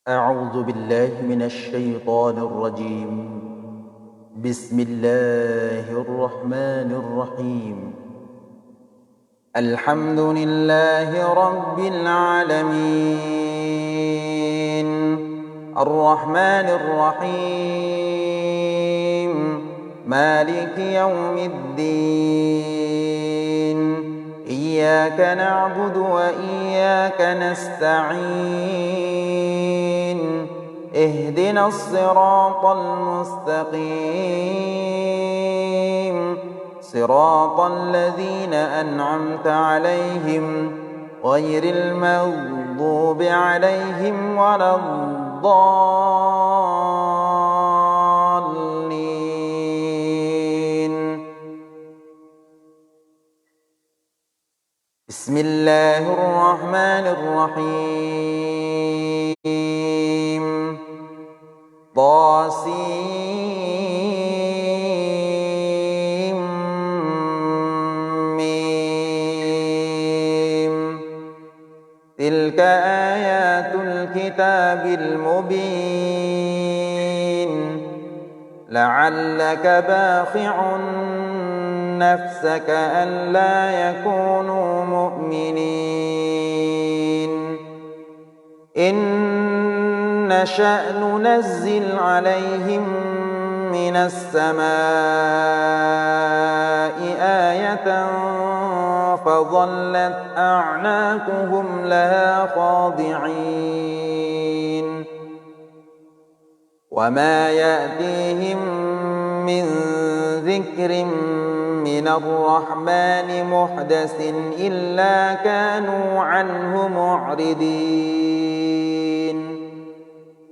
أعوذ بالله من الشيطان الرجيم. بسم الله الرحمن الرحيم. الحمد لله رب العالمين، الرحمن الرحيم، مالك يوم الدين. إياك نعبد وإياك نستعين. اهدنا الصراط المستقيم، صراط الذين أنعمت عليهم غير المغضوب عليهم ولا الضالين. بسم الله الرحمن الرحيم. طاسيم ميم. تلك آيات الكتاب المبين. لعلك باخع نفسك ألا يكونوا مؤمنين. إن نشأ ننزل عليهم من السماء آية فظلت أعناقهم لها خاضعين. وما يأتيهم من ذكر من الرحمن محدث إلا كانوا عنه معرضين.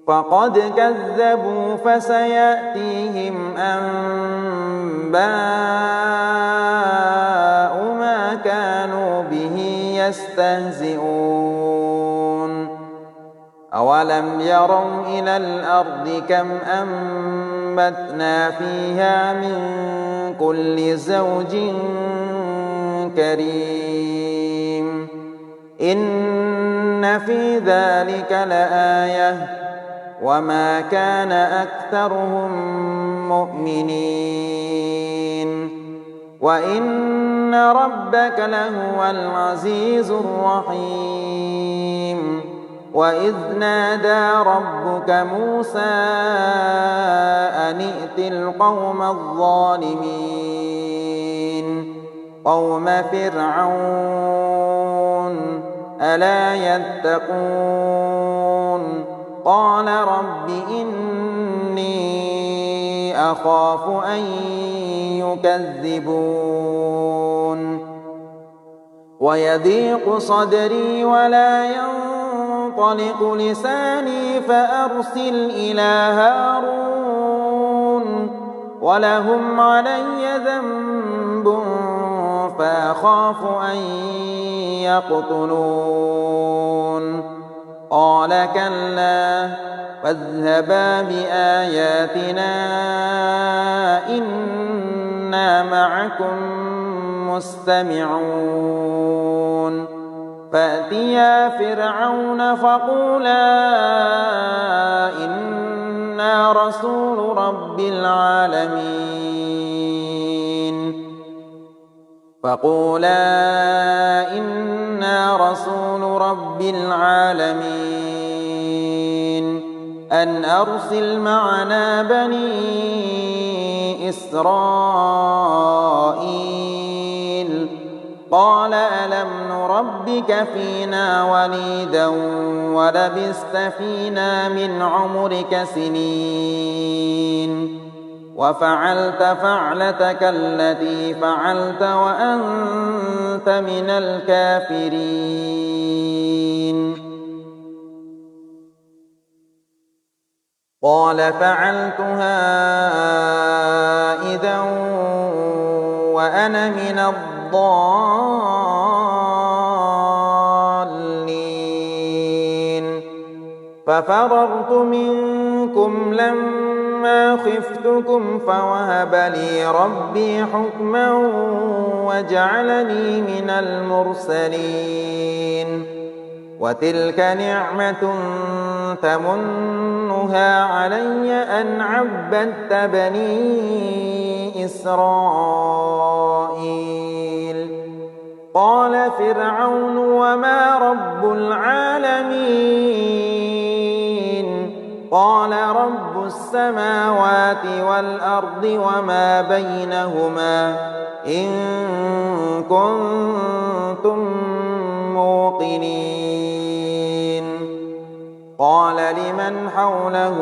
فقد كذبوا فسيأتيهم أنباء ما كانوا به يستهزئون. أولم يروا إلى الأرض كم أنبتنا فيها من كل زوج كريم. إن في ذلك لآية وما كان أكثرهم مؤمنين. وإن ربك لهو العزيز الرحيم. وإذ نادى ربك موسى أن ائت القوم الظالمين قوم فرعون ألا يتقون. قال رب إني أخاف أن يكذبون. ويضيق صدري ولا ينطلق لساني فأرسل إلى هارون ولهم علي ذنب فأخاف أن يقتلون. قال كلا فاذهبا بآياتنا إنا معكم مستمعون. فأتيا فرعون فقولا إنا رسول رب العالمين. فقولا إنا رسول رب العالمين أن أرسل معنا بني إسرائيل. قال ألم نربك فينا وليدا ولبثت فينا من عمرك سنين وفعلت فعلتك التي فعلت وأنت من الكافرين. قال فعلتها إذا وأنا من الضالين. ففررت منكم لما خفتكم فوهب لي ربي حكما وجعلني من المرسلين. وتلك نعمة تمنها علي أن عبدت بني إسرائيل قال فرعون وما رب العالمين قال رب السماوات والأرض وما بينهما إن كنتم موقنين قال لمن حوله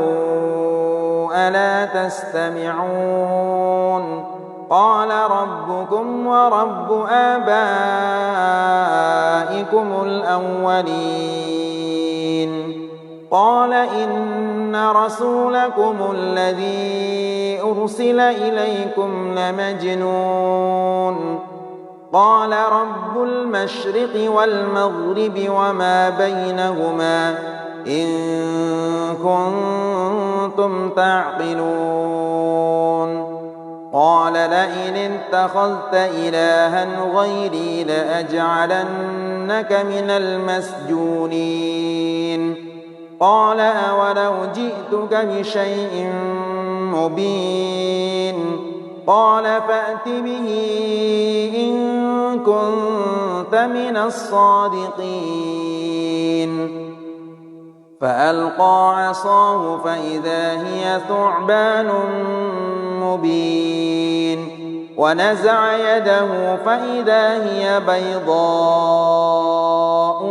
ألا تستمعون قال ربكم ورب آبائكم الأولين قال إن رسولكم الذي أرسل إليكم لمجنون قال رب المشرق والمغرب وما بينهما إن كنتم تعقلون قال لئن اتخذت إلها غيري لأجعلنك من المسجونين قال أولو جئتك بشيء مبين قال فأت به إن كنت من الصادقين فألقى عصاه فإذا هي ثعبان مبين ونزع يده فإذا هي بيضاء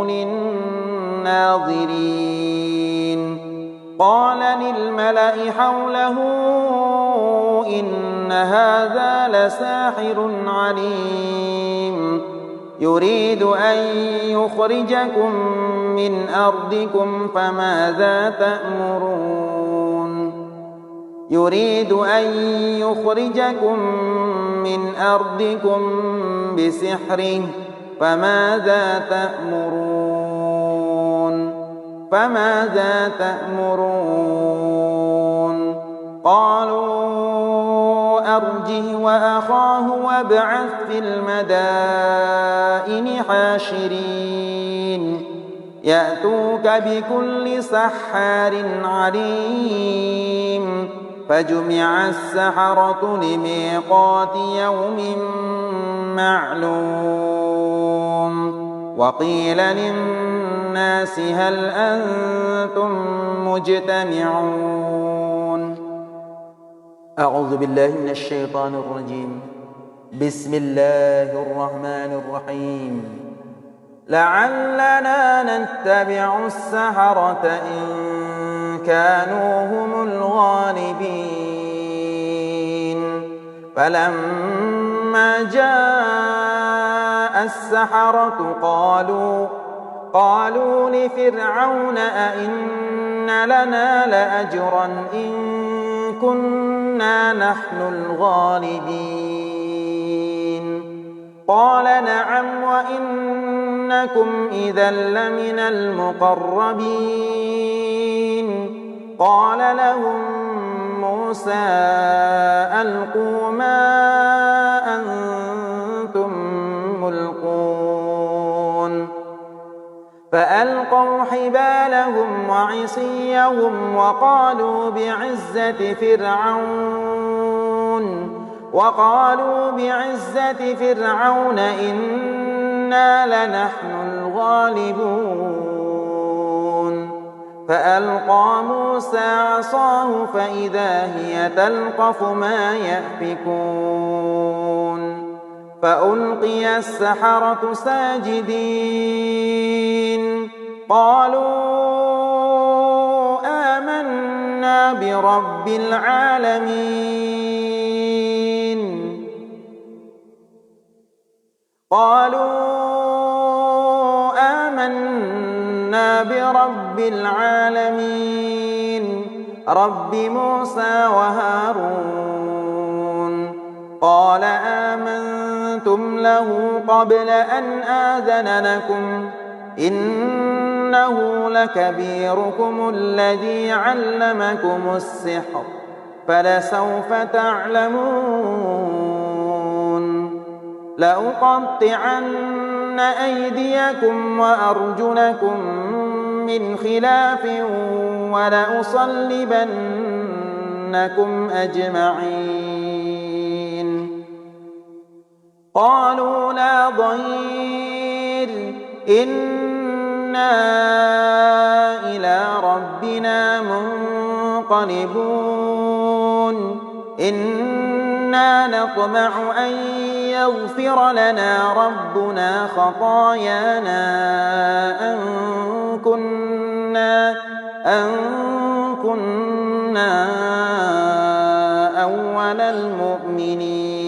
للناظرين قال للملأ حوله إن هذا لساحر عليم يريد أن يخرجكم من أرضكم فماذا تأمرون يريد أن يخرجكم من أرضكم بسحره فماذا تأمرون قالوا أرجه وأخاه وابعث في المدائن حاشرين يأتوك بكل سحار عليم فجمع السحرة لميقات يوم معلوم وقيل للناس هل أنتم مجتمعون أعوذ بالله من الشيطان الرجيم بسم الله الرحمن الرحيم لعلنا نتبع السحرة إن كانوا هم الغالبين فلما جاء السحرة قالوا لفرعون أئن لنا لأجرا إن كنا نحن الغالبين قال نعم وإنكم إذا لمن المقربين قال لهم موسى ألقوا ما أنتم ملقون فألقوا حبالهم وعصيهم وقالوا بعزة فرعون إنا لنحن الغالبون فألقى موسى عصاه فإذا هي تلقف ما يأفكون فألقي السحرة ساجدين قالوا آمنا برب العالمين رب موسى وهارون قال آمنتم له قبل أن آذن لكم إنه لكبيركم الذي علمكم السحر فلسوف تعلمون لأقطعن أيديكم وأرجلكم من خلاف ولأصلبنكم أجمعين قالوا لا ضير إنا إلى ربنا منقلبون إنا نطمع أن يغفر لنا ربنا خطايانا أن كنا أول المؤمنين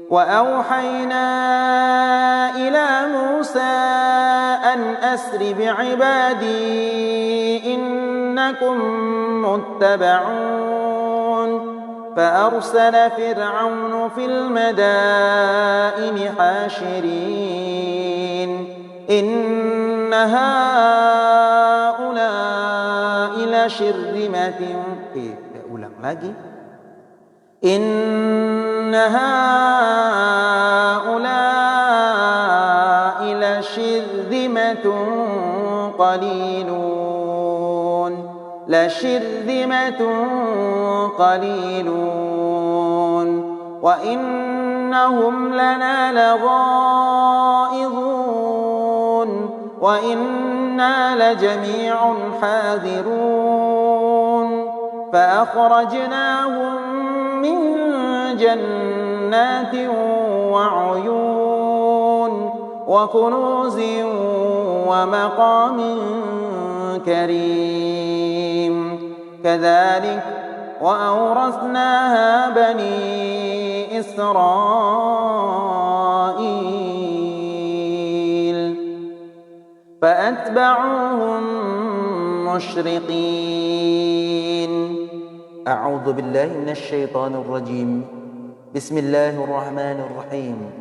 وأوحينا إلى موسى أن أسر بعبادي إنكم متبعون فأرسل فرعون في المدائن حاشرين إن هؤلاء لشرذمة إن هؤلاء لشرذمة قليلون وإنهم لنا لغائظون وإنا لجميع حاذرون فأخرجناهم من جنات وعيون وكنوز ومقام كريم كذلك وأورثناها بني إسرائيل فأتبعوهم مشرقين أعوذ بالله من الشيطان الرجيم بسم الله الرحمن الرحيم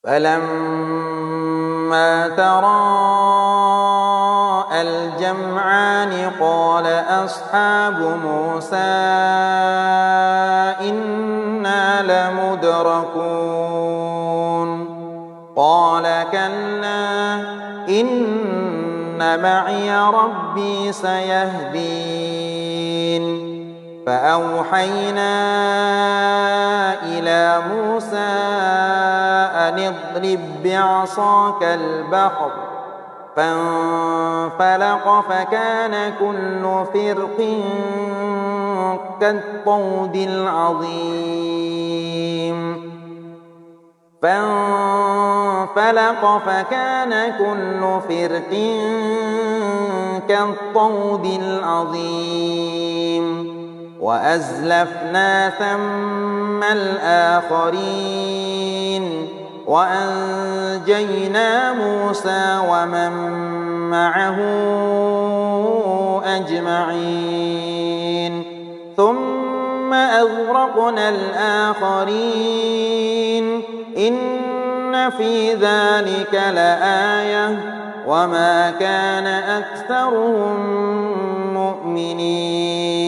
فلما تراءى الجمعان قال أصحاب موسى إنا لمدركون قال كلا إن معي ربي سيهدين فأوحينا إلى موسى أن اضرب بعصاك البحر فانفلق فكان كل فرق كالطود العظيم وأزلفنا ثم الآخرين وأنجينا موسى ومن معه أجمعين ثم أغرقنا الآخرين إن في ذلك لآية وما كان أكثرهم مؤمنين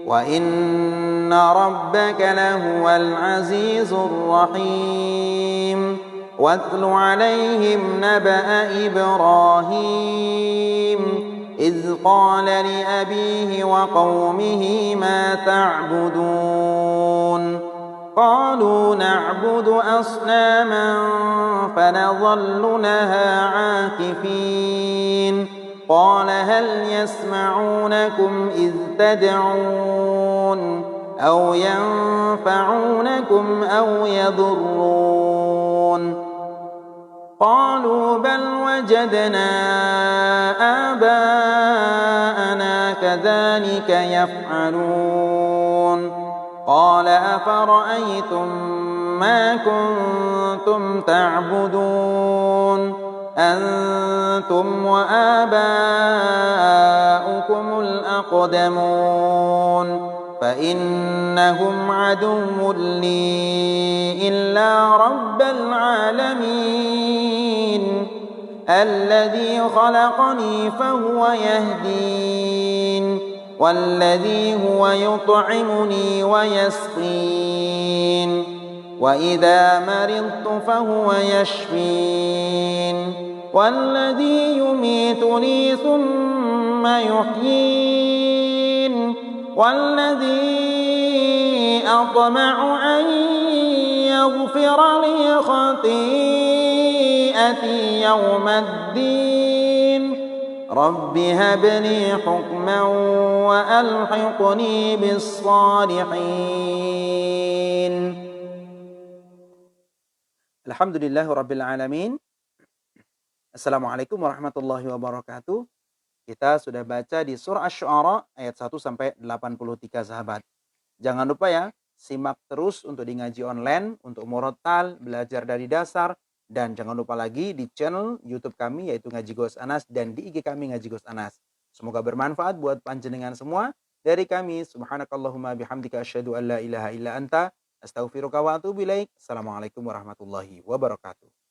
وإن ربك لهو العزيز الرحيم واتل عليهم نبأ إبراهيم إذ قال لأبيه وقومه ما تعبدون قالوا نعبد أصناما فنظل لها عاكفين قال هل يسمعونكم إذ تدعون أو ينفعونكم أو يضرون قالوا بل وجدنا آباءنا كذلك يفعلون قال أفرأيتم ما كنتم تعبدون أنتم وآباؤكم الأقدمون فإنهم عدو لي إلا رب العالمين الذي خلقني فهو يهدين والذي هو يطعمني ويسقين وإذا مرضت فهو يشفين والذي يميتني ثم يحيين والذي أطمع أن يغفر لي خطيئتي يوم الدين رب هب لي حكما وألحقني بالصالحين. Alhamdulillahirabbil alamin. Assalamualaikum warahmatullahi wabarakatuh. Kita sudah baca di surah Asy-Syu'ara ayat 1 sampai 83 sahabat. Jangan lupa ya, simak terus untuk di ngaji online, untuk murattal, belajar dari dasar, dan jangan lupa lagi di channel YouTube kami yaitu Ngaji Gos Anas dan di IG kami Ngaji Gos Anas. Semoga bermanfaat buat panjenengan semua. Dari kami, subhanakallahumma bihamdika asyhadu an la ilaha illa anta astaghfiruka wa atubu ilaik. Assalamualaikum warahmatullahi wabarakatuh.